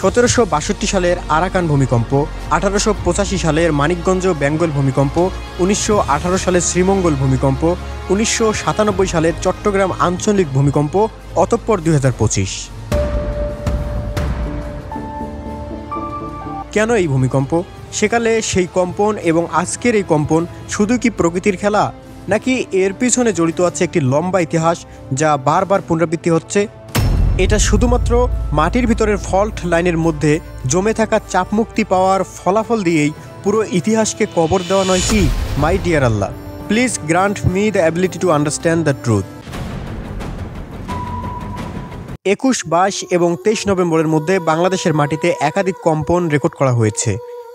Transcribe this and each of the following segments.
1762 সালের আরাকান ভূমিকম্প, 1885 সালের মানিকগঞ্জ বেঙ্গল ভূমিকম্প, 1918 সালের শ্রীমঙ্গল ভূমিকম্প, 1997 সালের চট্টগ্রাম আঞ্চলিক ভূমিকম্প, অতঃপর 2025। কেন এই ভূমিকম্প? সেকালে সেই কম্পন এবং আজকের এই কম্পন শুধু কি প্রকৃতির খেলা, নাকি এর পিছনে জড়িত আছে একটি লম্বা ইতিহাস যা বারবার পুনরাবৃত্তি হচ্ছে? এটা শুধুমাত্র মাটির ভিতরের ফল্ট লাইনের মধ্যে জমে থাকা চাপমুক্তি পাওয়ার ফলাফল দিয়েই পুরো ইতিহাসকে কবর দেওয়া নয় কি? My dear Allah, please grant me the ability to understand the truth. 21, 22 এবং 23 নভেম্বরের মধ্যে বাংলাদেশের মাটিতে একাধিক কম্পন রেকর্ড করা হয়েছে।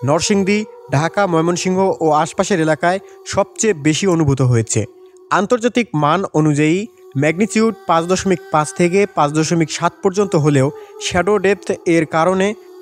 নরসিংদী, ঢাকা, ময়মনসিংহ ও আশপাশের এলাকায় সবচেয়ে বেশি অনুভূত হয়েছে। আন্তর্জাতিক মান অনুযায়ী ম্যাগনিটিউড 5.5 থেকে 5.7 পর্যন্ত হলেও শ্যাডো ডেপথ এর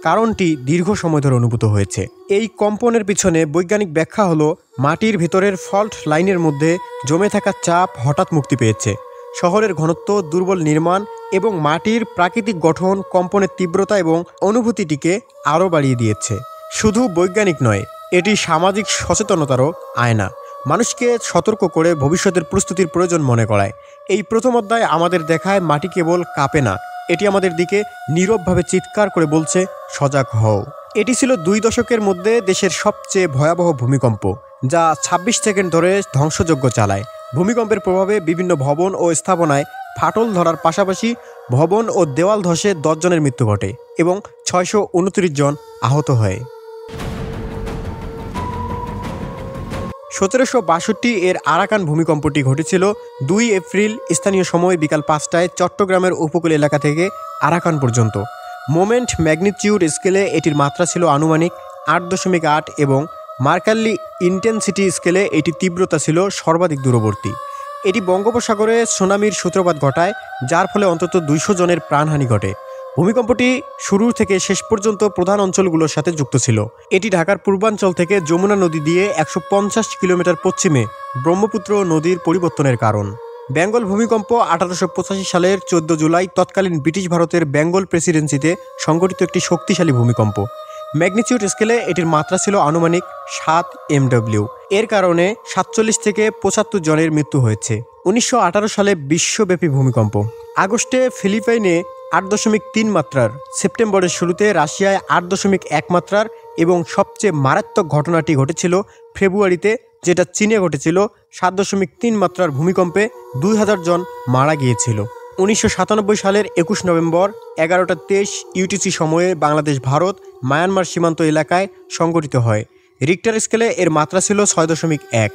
কারণটি দীর্ঘ সময় ধরে অনুভূত হয়েছে। এই কম্পনের পিছনে বৈজ্ঞানিক ব্যাখ্যা হলো মাটির ভিতরের ফল্ট লাইনের মধ্যে জমে থাকা চাপ হঠাৎ মুক্তি পেয়েছে। শহরের ঘনত্ব, দুর্বল নির্মাণ এবং মাটির প্রাকৃতিক গঠন কম্পনের তীব্রতা এবং অনুভূতিটিকে আরও বাড়িয়ে দিয়েছে। শুধু বৈজ্ঞানিক নয়, এটি সামাজিক সচেতনতারও আয়না। মানুষকে সতর্ক করে ভবিষ্যতের প্রস্তুতির প্রয়োজন মনে করায়। এই প্রথম অধ্যায় আমাদের দেখায় মাটি কেবল কাঁপে না, এটি আমাদের দিকে নীরবভাবে চিৎকার করে বলছে, সজাগ হও। এটি ছিল 2 দশকের মধ্যে দেশের সবচেয়ে ভয়াবহ ভূমিকম্প, যা 26 সেকেন্ড ধরে ধ্বংসযজ্ঞ চালায়। ভূমিকম্পের প্রভাবে বিভিন্ন ভবন ও স্থাপনায় ফাটল ধরার পাশাপাশি ভবন ও দেওয়াল ধসে 10 জনের মৃত্যু ঘটে এবং 629 জন আহত হয়। 1762 এর আরাকান ভূমিকম্পটি ঘটেছিল 2 এপ্রিল স্থানীয় সময় বিকাল 5টায় চট্টগ্রামের উপকূল এলাকা থেকে আরাকান পর্যন্ত। মোমেন্ট ম্যাগনিটিউড স্কেলে এটির মাত্রা ছিল আনুমানিক 8.8 এবং মার্কারলি ইন্টেন্সিটি স্কেলে এটির তীব্রতা ছিল সর্বাধিক দূরবর্তী। এটি বঙ্গোপসাগরে সুনামির সূত্রপাত ঘটায়, যার ফলে অন্তত 200 জনের প্রাণহানি ঘটে। ভূমিকম্পটি শুরু থেকে শেষ পর্যন্ত প্রধান অঞ্চলগুলোর সাথে যুক্ত ছিল। এটি ঢাকার পূর্বাঞ্চল থেকে যমুনা নদী দিয়ে 150 কিলোমিটার পশ্চিমে ব্রহ্মপুত্র নদীর পরিবর্তনের কারণ। বেঙ্গল ভূমিকম্প 1885 সালের 14 জুলাই তৎকালীন ব্রিটিশ ভারতের বেঙ্গল প্রেসিডেন্সিতে সংঘটিত একটি শক্তিশালী ভূমিকম্প। ম্যাগনিটিউড স্কেলে এটির মাত্রা ছিল আনুমানিক 7 MW। এর কারণে 47 থেকে 75 জনের মৃত্যু হয়েছে। 1918 সালে বিশ্বব্যাপী ভূমিকম্প। আগস্টে ফিলিপাইনে 8.3 মাত্রার, সেপ্টেম্বরের শুরুতে রাশিয়ায় 8.1 মাত্রার এবং সবচেয়ে মারাত্মক ঘটনাটি ঘটেছিল ফেব্রুয়ারিতে, যেটা চীনে ঘটেছিল 7.3 মাত্রার ভূমিকম্পে 2000 জন মারা গিয়েছিল। 1997 সালের 21 নভেম্বর 11:23 UTC সময়ে বাংলাদেশ ভারত মায়ানমার সীমান্ত এলাকায় সংঘটিত হয়। রিক্টার স্কেলে এর মাত্রা ছিল 6.1।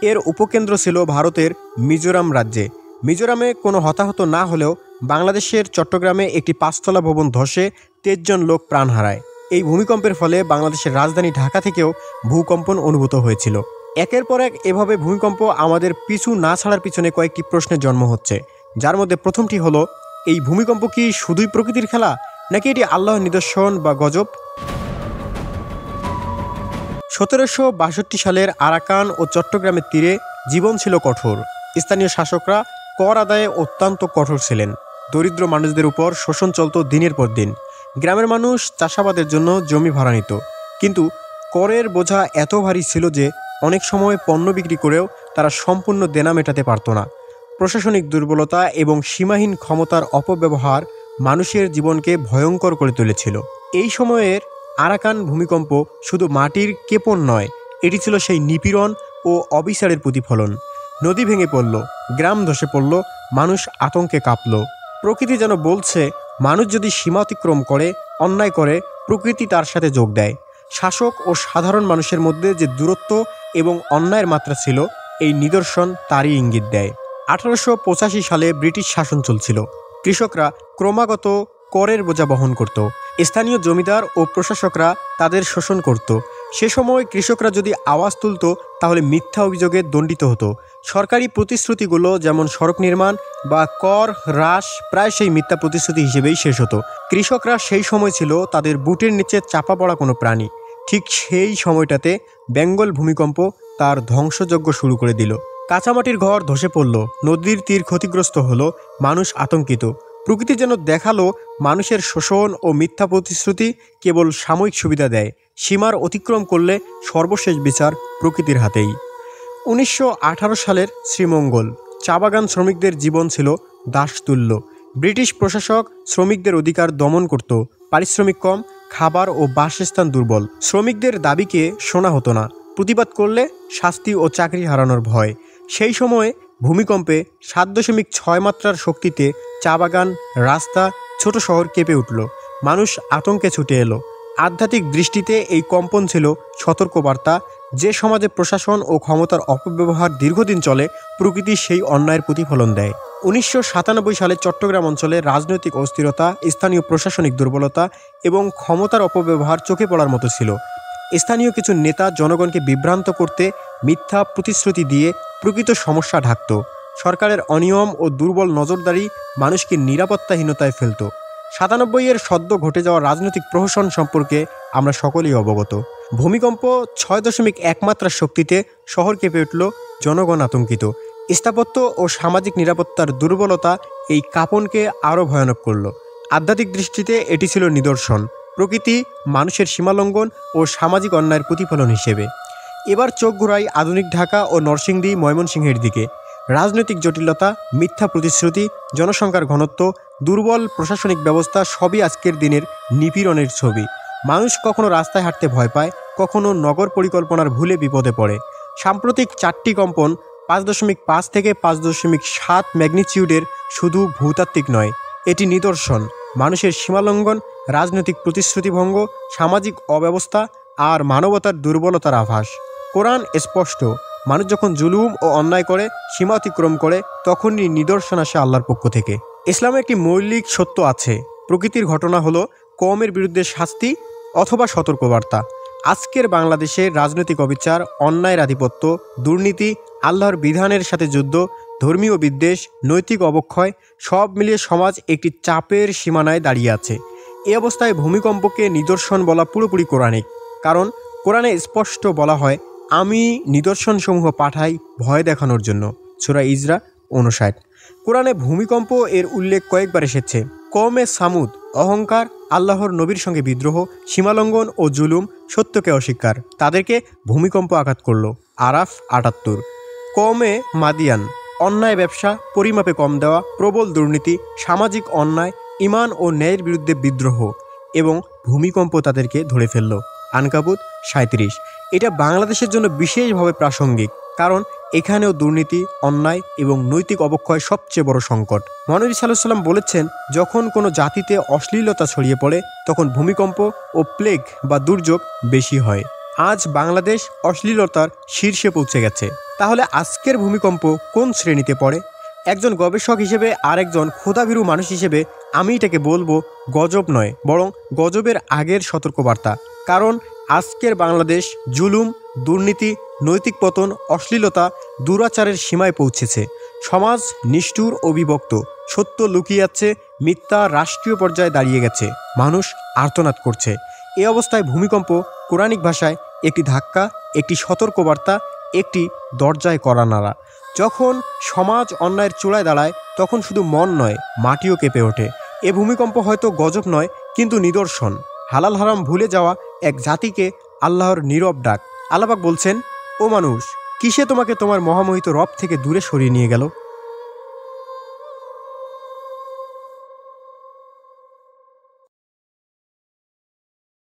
এর উপকেন্দ্র ছিল ভারতের মিজোরাম রাজ্যে। মিজোরামে কোনো হতাহত না হলেও বাংলাদেশের চট্টগ্রামে একটি 5তলা ভবন ধসে 23 জন লোক প্রাণ হারায়। এই ভূমিকম্পের ফলে বাংলাদেশের রাজধানী ঢাকা থেকেও ভূকম্পন অনুভূত হয়েছিল। একের পর এক এভাবে ভূমিকম্প আমাদের পিছু না ছাড়ার পিছনে কয়েকটি প্রশ্নের জন্ম হচ্ছে, যার মধ্যে প্রথমটি হলো, এই ভূমিকম্প কি শুধুই প্রকৃতির খেলা, নাকি এটি আল্লাহর নিদর্শন বা গজব? 1762 সালের আরাকান ও চট্টগ্রামের তীরে জীবন ছিল কঠোর। স্থানীয় শাসকরা কর আদায়ে অত্যন্ত কঠোর ছিলেন। দরিদ্র মানুষদের উপর শোষণ চলত দিনের পর দিন। গ্রামের মানুষ চাষাবাদের জন্য জমি ভাড়া নিত, কিন্তু করের বোঝা এত ভারী ছিল যে অনেক সময় পণ্য বিক্রি করেও তারা সম্পূর্ণ দেনা মেটাতে পারত না। প্রশাসনিক দুর্বলতা এবং সীমাহীন ক্ষমতার অপব্যবহার মানুষের জীবনকে ভয়ঙ্কর করে তুলেছিল। এই সময়ের আরাকান ভূমিকম্প শুধু মাটির কেপন নয়, এটি ছিল সেই নিপীড়ন ও অবিচারের প্রতিফলন। নদী ভেঙে পড়ল, গ্রাম ধসে পড়ল, মানুষ আতঙ্কে কাঁপল। প্রকৃতি যেন বলছে, মানুষ যদি সীমা অতিক্রম করে, অন্যায় করে, প্রকৃতি তার সাথে যোগ দেয়। শাসক ও সাধারণ মানুষের মধ্যে যে দূরত্ব এবং অন্যায়ের মাত্রা ছিল, এই নিদর্শন তারই ইঙ্গিত দেয়। 1885 সালে ব্রিটিশ শাসন চলছিল। কৃষকরা ক্রমাগত করের বোঝা বহন করত। স্থানীয় জমিদার ও প্রশাসকরা তাদের শোষণ করত। সে সময় কৃষকরা যদি আওয়াজ তুলত, তাহলে মিথ্যা অভিযোগে দণ্ডিত হতো। সরকারি প্রতিশ্রুতিগুলো যেমন সড়ক নির্মাণ বা কর হ্রাস প্রায় সেই মিথ্যা প্রতিশ্রুতি হিসেবেই শেষ হতো। কৃষকরা সেই সময় ছিল তাদের বুটের নিচে চাপা পড়া কোনো প্রাণী। ঠিক সেই সময়টাতে বেঙ্গল ভূমিকম্প তার ধ্বংসযজ্ঞ শুরু করে দিল। কাঁচামাটির ঘর ধসে পড়ল, নদীর তীর ক্ষতিগ্রস্ত হলো, মানুষ আতঙ্কিত। প্রকৃতি যেন দেখালো মানুষের শোষণ ও মিথ্যা প্রতিশ্রুতি কেবল সাময়িক সুবিধা দেয়, সীমার অতিক্রম করলে সর্বশেষ বিচার প্রকৃতির হাতেই। 1918 সালের শ্রীমঙ্গল। চা বাগান শ্রমিকদের জীবন ছিল দাসতুল্য। ব্রিটিশ প্রশাসক শ্রমিকদের অধিকার দমন করত। পারিশ্রমিক কম, খাবার ও বাসস্থান দুর্বল। শ্রমিকদের দাবিকে শোনা হতো না। প্রতিবাদ করলে শাস্তি ও চাকরি হারানোর ভয়। সেই সময়ে ভূমিকম্পে 7.6 মাত্রার শক্তিতে চা বাগান, রাস্তা, ছোট শহর কেঁপে উঠল। মানুষ আতঙ্কে ছুটে এলো। আধ্যাত্মিক দৃষ্টিতে এই কম্পন ছিল সতর্কবার্তা। যে সমাজে প্রশাসন ও ক্ষমতার অপব্যবহার দীর্ঘদিন চলে, প্রকৃতি সেই অন্যায়ের প্রতিফলন দেয়। 1997 সালে চট্টগ্রাম অঞ্চলে রাজনৈতিক অস্থিরতা, স্থানীয় প্রশাসনিক দুর্বলতা এবং ক্ষমতার অপব্যবহার চোখে পড়ার মতো ছিল। স্থানীয় কিছু নেতা জনগণকে বিভ্রান্ত করতে মিথ্যা প্রতিশ্রুতি দিয়ে প্রকৃত সমস্যা ঢাকত। সরকারের অনিয়ম ও দুর্বল নজরদারি মানুষকে নিরাপত্তাহীনতায় ফেলত। 97-এর সদ্য ঘটে যাওয়া রাজনৈতিক প্রহসন সম্পর্কে আমরা সকলেই অবগত। ভূমিকম্প 6.1 মাত্রার শক্তিতে শহর কেঁপে উঠল, জনগণ আতঙ্কিত। স্থাপত্য ও সামাজিক নিরাপত্তার দুর্বলতা এই কাঁপনকে আরও ভয়ানক করল। আধ্যাত্মিক দৃষ্টিতে এটি ছিল নিদর্শন, প্রকৃতি মানুষের সীমালঙ্ঘন ও সামাজিক অন্যায়ের প্রতিফলন হিসেবে। এবার চোখ ঘোরাই আধুনিক ঢাকা ও নরসিংদী, ময়মনসিংহের দিকে। রাজনৈতিক জটিলতা, মিথ্যা প্রতিশ্রুতি, জনসংখ্যার ঘনত্ব, দুর্বল প্রশাসনিক ব্যবস্থা সবই আজকের দিনের নিপীড়নের ছবি। মানুষ কখনো রাস্তায় হাঁটতে ভয় পায়, কখনো নগর পরিকল্পনার ভুলে বিপদে পড়ে। সাম্প্রতিক 4টি কম্পন 5.5 থেকে 5.7 ম্যাগনিটিউডের শুধু ভূতাত্ত্বিক নয়, এটি নিদর্শন মানুষের সীমালঙ্ঘন, রাজনৈতিক প্রতিশ্রুতিভঙ্গ, সামাজিক অব্যবস্থা আর মানবতার দুর্বলতার আভাস। কোরআন স্পষ্ট, মানুষ যখন জুলুম ও অন্যায় করে, সীমা অতিক্রম করে, তখনই নিদর্শন আসে আল্লাহর পক্ষ থেকে। ইসলামে একটি মৌলিক সত্য আছে, প্রকৃতির ঘটনা হলো কওমের বিরুদ্ধে শাস্তি অথবা সতর্কবার্তা। আজকের বাংলাদেশে রাজনৈতিক অবিচার, অন্যায়ের আধিপত্য, দুর্নীতি, আল্লাহর বিধানের সাথে যুদ্ধ, ধর্মীয় বিদ্বেষ, নৈতিক অবক্ষয় সব মিলিয়ে সমাজ একটি চাপের সীমানায় দাঁড়িয়ে আছে। এই অবস্থায় ভূমিকম্পকে নিদর্শন বলা পুরোপুরি কোরআনিক, কারণ কোরআনে স্পষ্ট বলা হয়, আমি নিদর্শনসমূহ পাঠাই ভয় দেখানোর জন্য। সূরা ইজরা 59। কোরআনে ভূমিকম্প এর উল্লেখ কয়েকবার এসেছে। কওমে সামুদ, অহংকার, আল্লাহর নবীর সঙ্গে বিদ্রোহ, সীমালঙ্ঘন ও জুলুম, সত্যকে অস্বীকার, তাদেরকে ভূমিকম্প আঘাত করল। আরাফ 78। কওমে মাদিয়ান, অন্যায় ব্যবসা, পরিমাপে কম দেওয়া, প্রবল দুর্নীতি, সামাজিক অন্যায়, ঈমান ও ন্যায়ের বিরুদ্ধে বিদ্রোহ এবং ভূমিকম্প তাদেরকে ধরে ফেলল। আনকাবুত 37। এটা বাংলাদেশের জন্য বিশেষভাবে প্রাসঙ্গিক, কারণ এখানেও দুর্নীতি, অন্যায় এবং নৈতিক অবক্ষয় সবচেয়ে বড় সংকট। মহানবী সাল্লাল্লাহু আলাইহি ওয়াসাল্লাম বলেছেন, যখন কোনো জাতিতে অশ্লীলতা ছড়িয়ে পড়ে, তখন ভূমিকম্প ও প্লেগ বা দুর্যোগ বেশি হয়। আজ বাংলাদেশ অশ্লীলতার শীর্ষে পৌঁছে গেছে। তাহলে আজকের ভূমিকম্প কোন শ্রেণীতে পড়ে? একজন গবেষক হিসেবে আর একজন ক্ষুধাভীরু মানুষ হিসেবে আমি এটাকে বলবো গজব নয়, বরং গজবের আগের সতর্কবার্তা। কারণ আজকের বাংলাদেশ জুলুম, দুর্নীতি, নৈতিক পতন, অশ্লীলতা, দুরাচারের সীমায় পৌঁছেছে। সমাজ নিষ্ঠুর ও বিভক্ত, সত্য লুকিয়ে আছে, মিথ্যা রাষ্ট্রীয় পর্যায়ে দাঁড়িয়ে গেছে, মানুষ আর্তনাদ করছে। এই অবস্থায় ভূমিকম্প কোরআনিক ভাষায় একটি ধাক্কা, একটি সতর্কবার্তা, একটি দরজায় কড়া নাড়া। যখন সমাজ অন্যায়ের চূড়ায় দাঁড়ায়, তখন শুধু মন নয়, মাটিও কেঁপে ওঠে। এ ভূমিকম্প হয়তো গজব নয়, কিন্তু নিদর্শন, হালাল হারাম ভুলে যাওয়া এক জাতিকে আল্লাহর নীরব ডাক। আল্লাহ পাক বলছেন, ও মানুষ, কিসে তোমাকে তোমার মহামহিত রব থেকে দূরে সরিয়ে নিয়ে গেল?